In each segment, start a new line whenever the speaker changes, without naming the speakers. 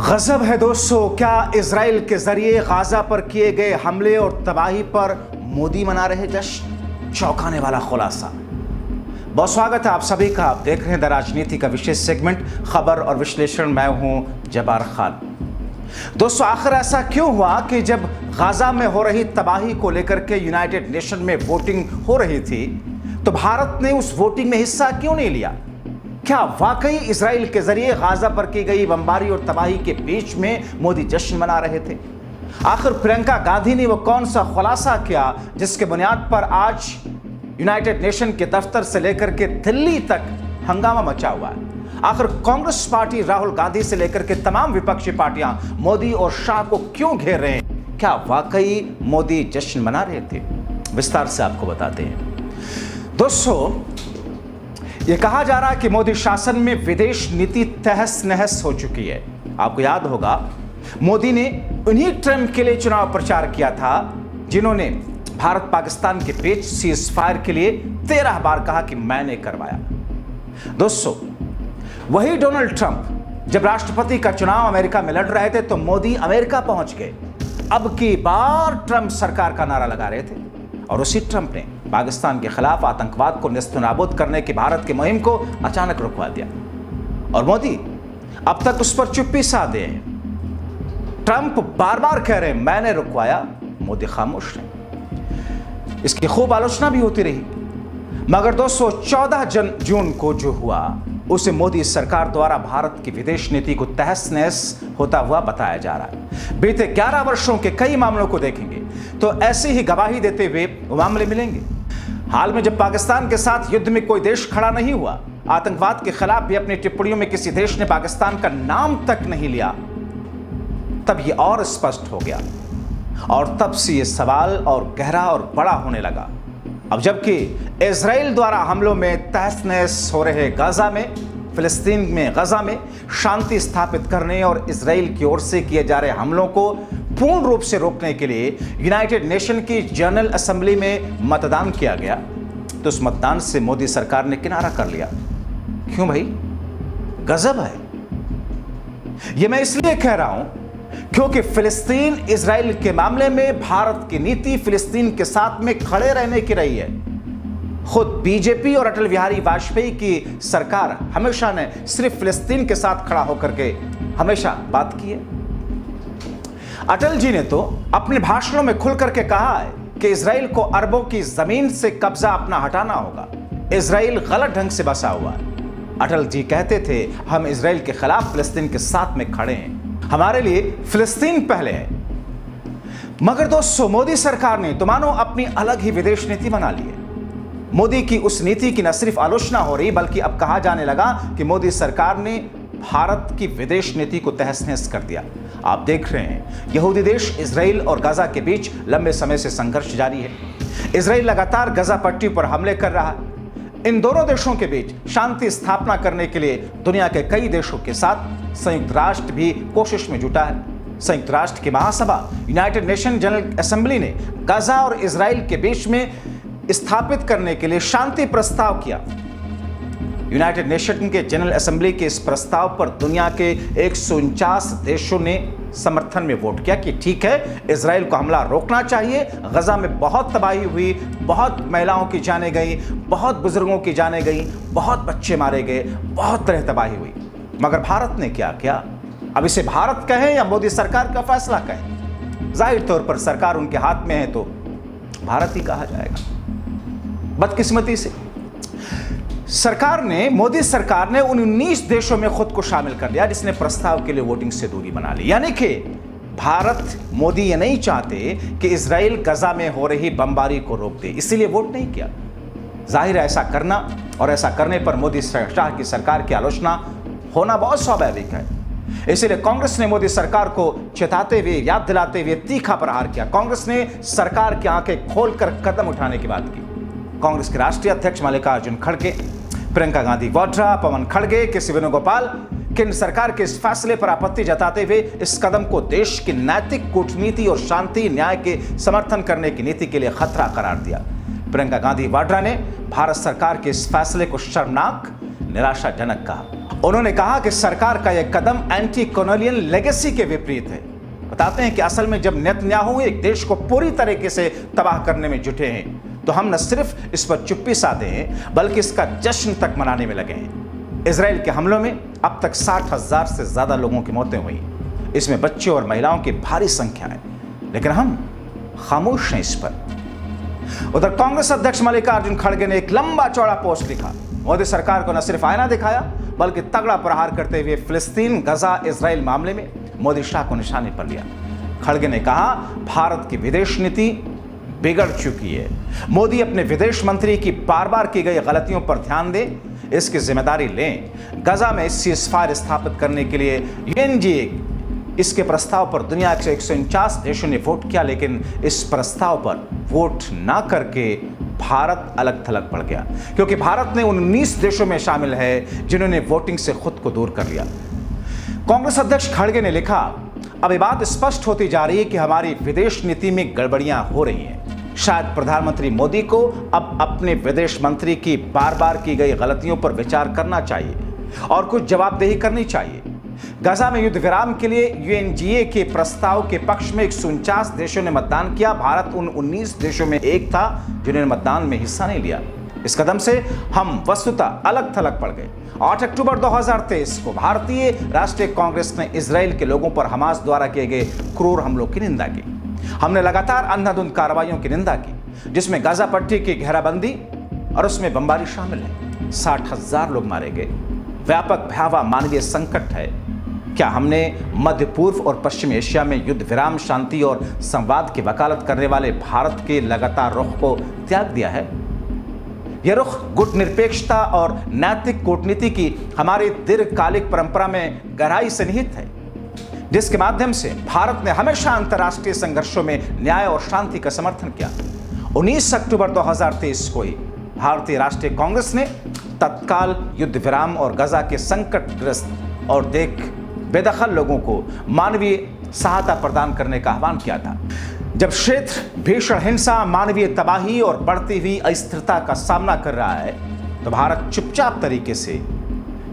गजब है दोस्तों, क्या इजराइल के जरिए गाजा पर किए गए हमले और तबाही पर मोदी मना रहे जश्न। चौंकाने वाला खुलासा। बहुत स्वागत है आप सभी का। आप देख रहे हैं द राजनीति का विशेष सेगमेंट खबर और विश्लेषण। मैं हूं जब्बार खान। दोस्तों, आखिर ऐसा क्यों हुआ कि जब गाजा में हो रही तबाही को लेकर के यूनाइटेड नेशन में वोटिंग हो रही थी तो भारत ने उस वोटिंग में हिस्सा क्यों नहीं लिया? क्या वाकई इजराइल के जरिए गाजा पर की गई बमबारी और तबाही के बीच में मोदी जश्न मना रहे थे? आखिर प्रियंका गांधी ने वो कौन सा खुलासा किया जिसके बुनियाद पर आज यूनाइटेड नेशन के दफ्तर से लेकर के दिल्ली तक हंगामा मचा हुआ है? आखिर कांग्रेस पार्टी राहुल गांधी से लेकर के तमाम विपक्षी पार्टियां मोदी और शाह को क्यों घेर रहे हैं? क्या वाकई मोदी जश्न मना रहे थे? विस्तार से आपको बताते हैं। दोस्तों, यह कहा जा रहा है कि मोदी शासन में विदेश नीति तहस नहस हो चुकी है। आपको याद होगा, मोदी ने उन्हीं ट्रंप के लिए चुनाव प्रचार किया था जिन्होंने भारत पाकिस्तान के बीच सीज फायर के लिए 13 बार कहा कि मैंने करवाया। दोस्तों, वही डोनाल्ड ट्रंप जब राष्ट्रपति का चुनाव अमेरिका में लड़ रहे थे तो मोदी अमेरिका पहुंच गए। अब की बार ट्रंप सरकार का नारा लगा रहे थे और उसी ट्रंप ने पाकिस्तान के खिलाफ आतंकवाद को नेस्तनाबूद करने की भारत की मुहिम को अचानक रुकवा दिया और मोदी अब तक उस पर चुप्पी साधे हैं। ट्रंप बार बार कह रहे हैं मैंने रुकवाया, मोदी खामोश है। इसकी खूब आलोचना भी होती रही, मगर दोस्तों 14 जून को जो हुआ उसे मोदी सरकार द्वारा भारत की विदेश नीति को तहस नहस होता हुआ बताया जा रहा है। बीते 11 वर्षों के कई मामलों को देखेंगे तो ऐसी ही गवाही देते हुए मामले मिलेंगे। हाल में जब पाकिस्तान के साथ युद्ध में कोई देश खड़ा नहीं हुआ, आतंकवाद के खिलाफ भी अपनी टिप्पणियों में किसी देश ने पाकिस्तान का नाम तक नहीं लिया, तब यह और स्पष्ट हो गया और तब से यह सवाल और गहरा और बड़ा होने लगा। अब जबकि इजराइल द्वारा हमलों में तहस नहस हो रहे गाजा में, फिलिस्तीन में गाजा में शांति स्थापित करने और इजराइल की ओर से किए जा रहे हमलों को पूर्ण रूप से रोकने के लिए यूनाइटेड नेशन की जनरल असेंबली में मतदान किया गया, तो उस मतदान से मोदी सरकार ने किनारा कर लिया। क्यों भाई? गजब है। यह मैं इसलिए कह रहा हूं क्योंकि फिलिस्तीन इजराइल के मामले में भारत की नीति फिलिस्तीन के साथ में खड़े रहने की रही है। खुद बीजेपी और अटल बिहारी वाजपेयी की सरकार हमेशा ने सिर्फ फिलिस्तीन के साथ खड़ा होकर के हमेशा बात की है। अटल जी ने तो अपने भाषणों में खुल करके कहा है कि इजराइल को अरबों की जमीन से कब्जा अपना हटाना होगा। इजराइल गलत ढंग से बसा हुआ है। अटल जी कहते थे हम इजराइल के खिलाफ फिलिस्तीन के साथ में खड़े हैं, हमारे लिए फिलिस्तीन पहले है। मगर दोस्तों, मोदी सरकार ने तो मानो अपनी अलग ही विदेश नीति बना ली है। मोदी की उस नीति की न सिर्फ आलोचना हो रही बल्कि अब कहा जाने लगा कि मोदी सरकार ने भारत की विदेश नीति को तहस नहस कर दिया। आप देख रहे हैं, यहूदी देश इजराइल और गाजा के बीच लंबे समय से संघर्ष जारी है। इजराइल लगातार गाजा पट्टी पर हमले कर रहा है। इन दोनों देशों के बीच शांति स्थापना करने के लिए दुनिया के कई देशों के साथ संयुक्त राष्ट्र भी कोशिश में जुटा है। संयुक्त राष्ट्र की महासभा यूनाइटेड नेशन जनरल असेंबली ने गाजा और इजराइल के बीच में स्थापित करने के लिए शांति प्रस्ताव किया। यूनाइटेड नेशन के जनरल असेंबली के इस प्रस्ताव पर दुनिया के 149 देशों ने समर्थन में वोट किया कि ठीक है, इजराइल को हमला रोकना चाहिए। गजा में बहुत तबाही हुई, बहुत महिलाओं की जानें गई, बहुत बुजुर्गों की जानें गई, बहुत बच्चे मारे गए, बहुत तरह तबाही हुई। मगर भारत ने क्या किया? अब इसे भारत कहें या मोदी सरकार का फैसला कहें, जाहिर तौर पर सरकार उनके हाथ में है तो भारत ही कहा जाएगा। बदकिस्मती से मोदी सरकार ने उन 19 देशों में खुद को शामिल कर लिया जिसने प्रस्ताव के लिए वोटिंग से दूरी बना ली। यानी कि भारत, मोदी ये नहीं चाहते कि इजराइल गजा में हो रही बमबारी को रोक दे, इसीलिए वोट नहीं किया। जाहिर है ऐसा करना और ऐसा करने पर मोदी शाह की सरकार की आलोचना होना बहुत स्वाभाविक है। इसीलिए कांग्रेस ने मोदी सरकार को चेताते हुए, याद दिलाते हुए तीखा प्रहार किया। कांग्रेस ने सरकार की आंखें खोलकर कदम उठाने की बात की। कांग्रेस के राष्ट्रीय अध्यक्ष मल्लिकार्जुन खड़गे, प्रियंका गांधी वाड्रा, पवन खड़गे, के वेणुगोपाल केंद्र सरकार के इस फैसले पर आपत्ति जताते हुए इस कदम को देश की नैतिक कूटनीति और शांति न्याय के समर्थन करने की नीति के लिए खतरा करार दिया। प्रियंका गांधी वाड्रा ने भारत सरकार के इस फैसले को शर्मनाक, निराशाजनक कहा उन्होंने कहा कि सरकार का यह कदम एंटी कॉलोनियल लेगेसी के विपरीत है। बताते हैं कि असल में जब नेतन्याहू एक देश को पूरी तरीके से तबाह करने में जुटे हैं तो हम न सिर्फ इस पर चुप्पी साधे हैं बल्कि इसका जश्न तक मनाने में लगे हैं। इजराइल के हमलों में अब तक 60,000 से ज्यादा लोगों की मौतें हुई, इसमें बच्चे और महिलाओं की भारी संख्या है, लेकिन हम खामोश हैं इस पर। उधर कांग्रेस अध्यक्ष मल्लिकार्जुन खड़गे ने एक लंबा चौड़ा पोस्ट लिखा। मोदी सरकार को न सिर्फ आईना दिखाया बल्कि तगड़ा प्रहार करते हुए फिलिस्तीन गजा इजराइल मामले में मोदी शाह को निशाने पर लिया। खड़गे ने कहा, भारत की विदेश नीति बिगड़ चुकी है। मोदी अपने विदेश मंत्री की बार बार की गई गलतियों पर ध्यान दें, इसकी जिम्मेदारी लें। गजा में सीज़फायर स्थापित करने के लिए यूएनजीए इसके प्रस्ताव पर दुनिया के 149 देशों ने वोट किया, लेकिन इस प्रस्ताव पर वोट ना करके भारत अलग थलग पड़ गया, क्योंकि भारत ने 19 देशों में शामिल है जिन्होंने वोटिंग से खुद को दूर कर लिया। कांग्रेस अध्यक्ष खड़गे ने लिखा, अब ये बात स्पष्ट होती जा रही है कि हमारी विदेश नीति में गड़बड़ियां हो रही हैं। शायद प्रधानमंत्री मोदी को अब अपने विदेश मंत्री की बार बार की गई गलतियों पर विचार करना चाहिए और कुछ जवाबदेही करनी चाहिए। गजा में युद्ध विराम के लिए यूएनजीए के प्रस्ताव के पक्ष में 149 देशों ने मतदान किया। भारत उन 19 देशों में एक था जिन्होंने मतदान में हिस्सा नहीं लिया। इस कदम से हम वस्तुतः अलग थलग पड़ गए। 8 अक्टूबर 2023 को भारतीय राष्ट्रीय कांग्रेस ने इजराइल के लोगों पर हमास द्वारा किए गए क्रूर हमलों की निंदा की। हमने लगातार अंधाधुंध कार्रवाइयों की निंदा की, जिसमें गाजा पट्टी की घेराबंदी और उसमें बमबारी शामिल है। 60,000 लोग मारे गए। व्यापक भयावह मानवीय संकट है। क्या हमने मध्य पूर्व और पश्चिम एशिया में युद्ध विराम, शांति और संवाद की वकालत करने वाले भारत के लगातार रुख को त्याग दिया है? यह रुख गुटनिरपेक्षता और नैतिक कूटनीति की हमारी दीर्घकालिक परंपरा में गहराई से निहित है, जिसके माध्यम से भारत ने हमेशा अंतर्राष्ट्रीय संघर्षों में न्याय और शांति का समर्थन किया। 19 अक्टूबर 2023 को ही भारतीय राष्ट्रीय कांग्रेस ने तत्काल युद्ध विराम और गजा के संकटग्रस्त और बेदखल लोगों को मानवीय सहायता प्रदान करने का आह्वान किया था। जब क्षेत्र भीषण हिंसा, मानवीय तबाही और बढ़ती हुई अस्थिरता का सामना कर रहा है तो भारत चुपचाप तरीके से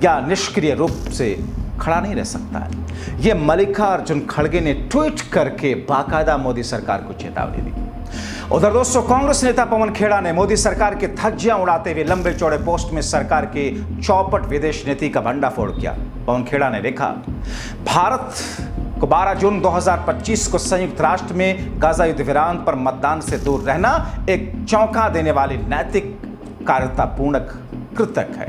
या निष्क्रिय रूप से खड़ा नहीं रह सकता है। यह मल्लिकार्जुन खड़गे ने ट्वीट करके बाकायदा मोदी सरकार को चेतावनी दी। उधर दोस्तों, कांग्रेस नेता पवन खेड़ा ने मोदी सरकार के धज्जियां उड़ाते हुए लंबे चौड़े पोस्ट में सरकार की चौपट विदेश नीति का भंडाफोड़ किया। पवन खेड़ा ने लिखा, भारत को 12 जून 2025 को संयुक्त राष्ट्र में गाजा युद्ध विराम पर मतदान से दूर रहना एक चौंका देने वाली नैतिक कार्यतापूर्ण कृतक है।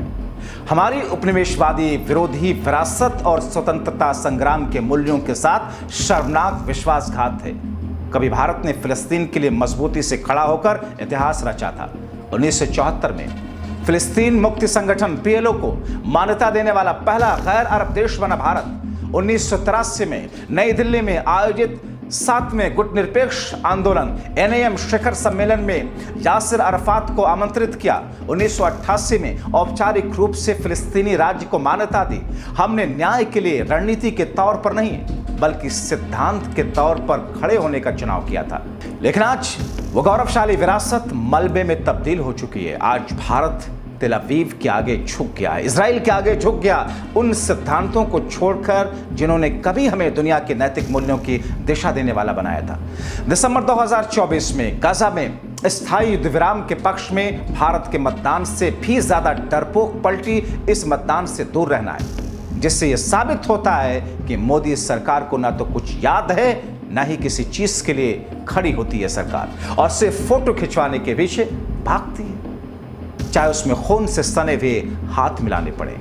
हमारी उपनिवेशवादी विरोधी विरासत और स्वतंत्रता संग्राम के मूल्यों के साथ शर्मनाक विश्वासघात है। कभी भारत ने फिलिस्तीन के लिए मजबूती से खड़ा होकर इतिहास रचा था। 1974 में फिलिस्तीन मुक्ति संगठन PLO को मान्यता देने वाला पहला गैर अरब देश बना भारत। 1983 में नई दिल्ली में आयोजित 7वें गुटनिरपेक्ष आंदोलन NAM शिखर सम्मेलन में यासिर अराफात को आमंत्रित किया। 1988 में औपचारिक रूप से फिलिस्तीनी राज्य को मान्यता दी। हमने न्याय के लिए रणनीति के तौर पर नहीं बल्कि सिद्धांत के तौर पर खड़े होने का चुनाव किया था। लेकिन आज वो गौरवशाली विरासत मलबे में तब्दील हो चुकी है। आज भारत तेल अवीव के आगे झुक गया है, इजराइल के आगे झुक गया, उन सिद्धांतों को छोड़कर जिन्होंने कभी हमें दुनिया के नैतिक मूल्यों की दिशा देने वाला बनाया था। दिसंबर 2024 में गाजा में स्थायी युद्ध विराम के पक्ष में भारत के मतदान से भी ज्यादा डरपोक पलटी इस मतदान से दूर रहना है, जिससे यह साबित होता है कि मोदी सरकार को ना तो कुछ याद है ना ही किसी चीज के लिए खड़ी होती है सरकार, और सिर्फ फोटो खिंचवाने के पीछे भागती है, चाहे उसमें खून से सने हुए हाथ मिलाने पड़े।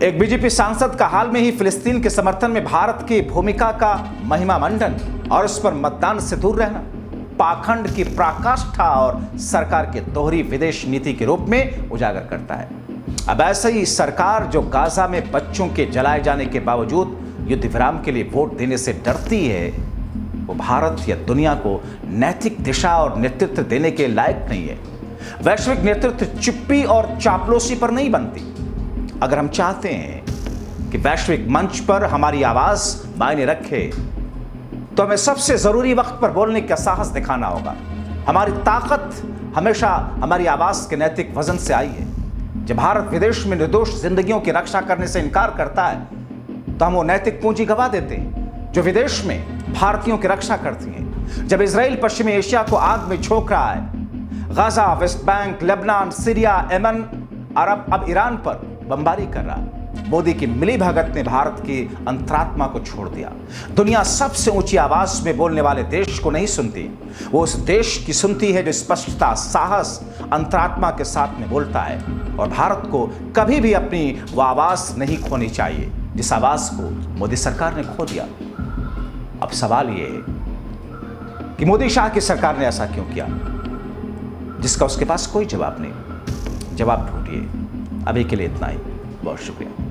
एक बीजेपी सांसद का हाल में ही फिलिस्तीन के समर्थन में भारत की भूमिका का महिमा मंडन और उस पर मतदान से दूर रहना पाखंड की पराकाष्ठा और सरकार की दोहरी विदेश नीति के रूप में उजागर करता है। अब ऐसे ही सरकार जो गाजा में बच्चों के जलाए जाने के बावजूद युद्ध विराम के लिए वोट देने से डरती है, वो भारत या दुनिया को नैतिक दिशा और नेतृत्व देने के लायक नहीं है। वैश्विक नेतृत्व चुप्पी और चापलूसी पर नहीं बनती। अगर हम चाहते हैं कि वैश्विक मंच पर हमारी आवाज मायने रखे तो हमें सबसे जरूरी वक्त पर बोलने का साहस दिखाना होगा। हमारी ताकत हमेशा हमारी आवाज के नैतिक वजन से आई है। जब भारत विदेश में निर्दोष जिंदगियों की रक्षा करने से इनकार करता है तो हम वो नैतिक पूंजी गवा देते हैं जो विदेश में भारतीयों की रक्षा करती है। जब इजराइल पश्चिमी एशिया को आग में झोंक रहा है, Gaza, West Bank, Lebanon, Syria, Yemen, Arab, अब ईरान पर बमबारी कर रहा है, मोदी की मिलीभगत ने भारत की अंतरात्मा को छोड़ दिया। दुनिया सबसे ऊंची आवाज में बोलने वाले देश को नहीं सुनती, वो उस देश की सुनती है जो स्पष्टता, साहस, अंतरात्मा के साथ में बोलता है। और भारत को कभी भी अपनी वो आवाज नहीं खोनी चाहिए जिस आवाज को मोदी सरकार ने खो दिया। अब सवाल ये है कि मोदी शाह की सरकार ने ऐसा क्यों किया, जिसका उसके पास कोई जवाब नहीं। जवाब ढूंढिए। अभी के लिए इतना ही। बहुत शुक्रिया।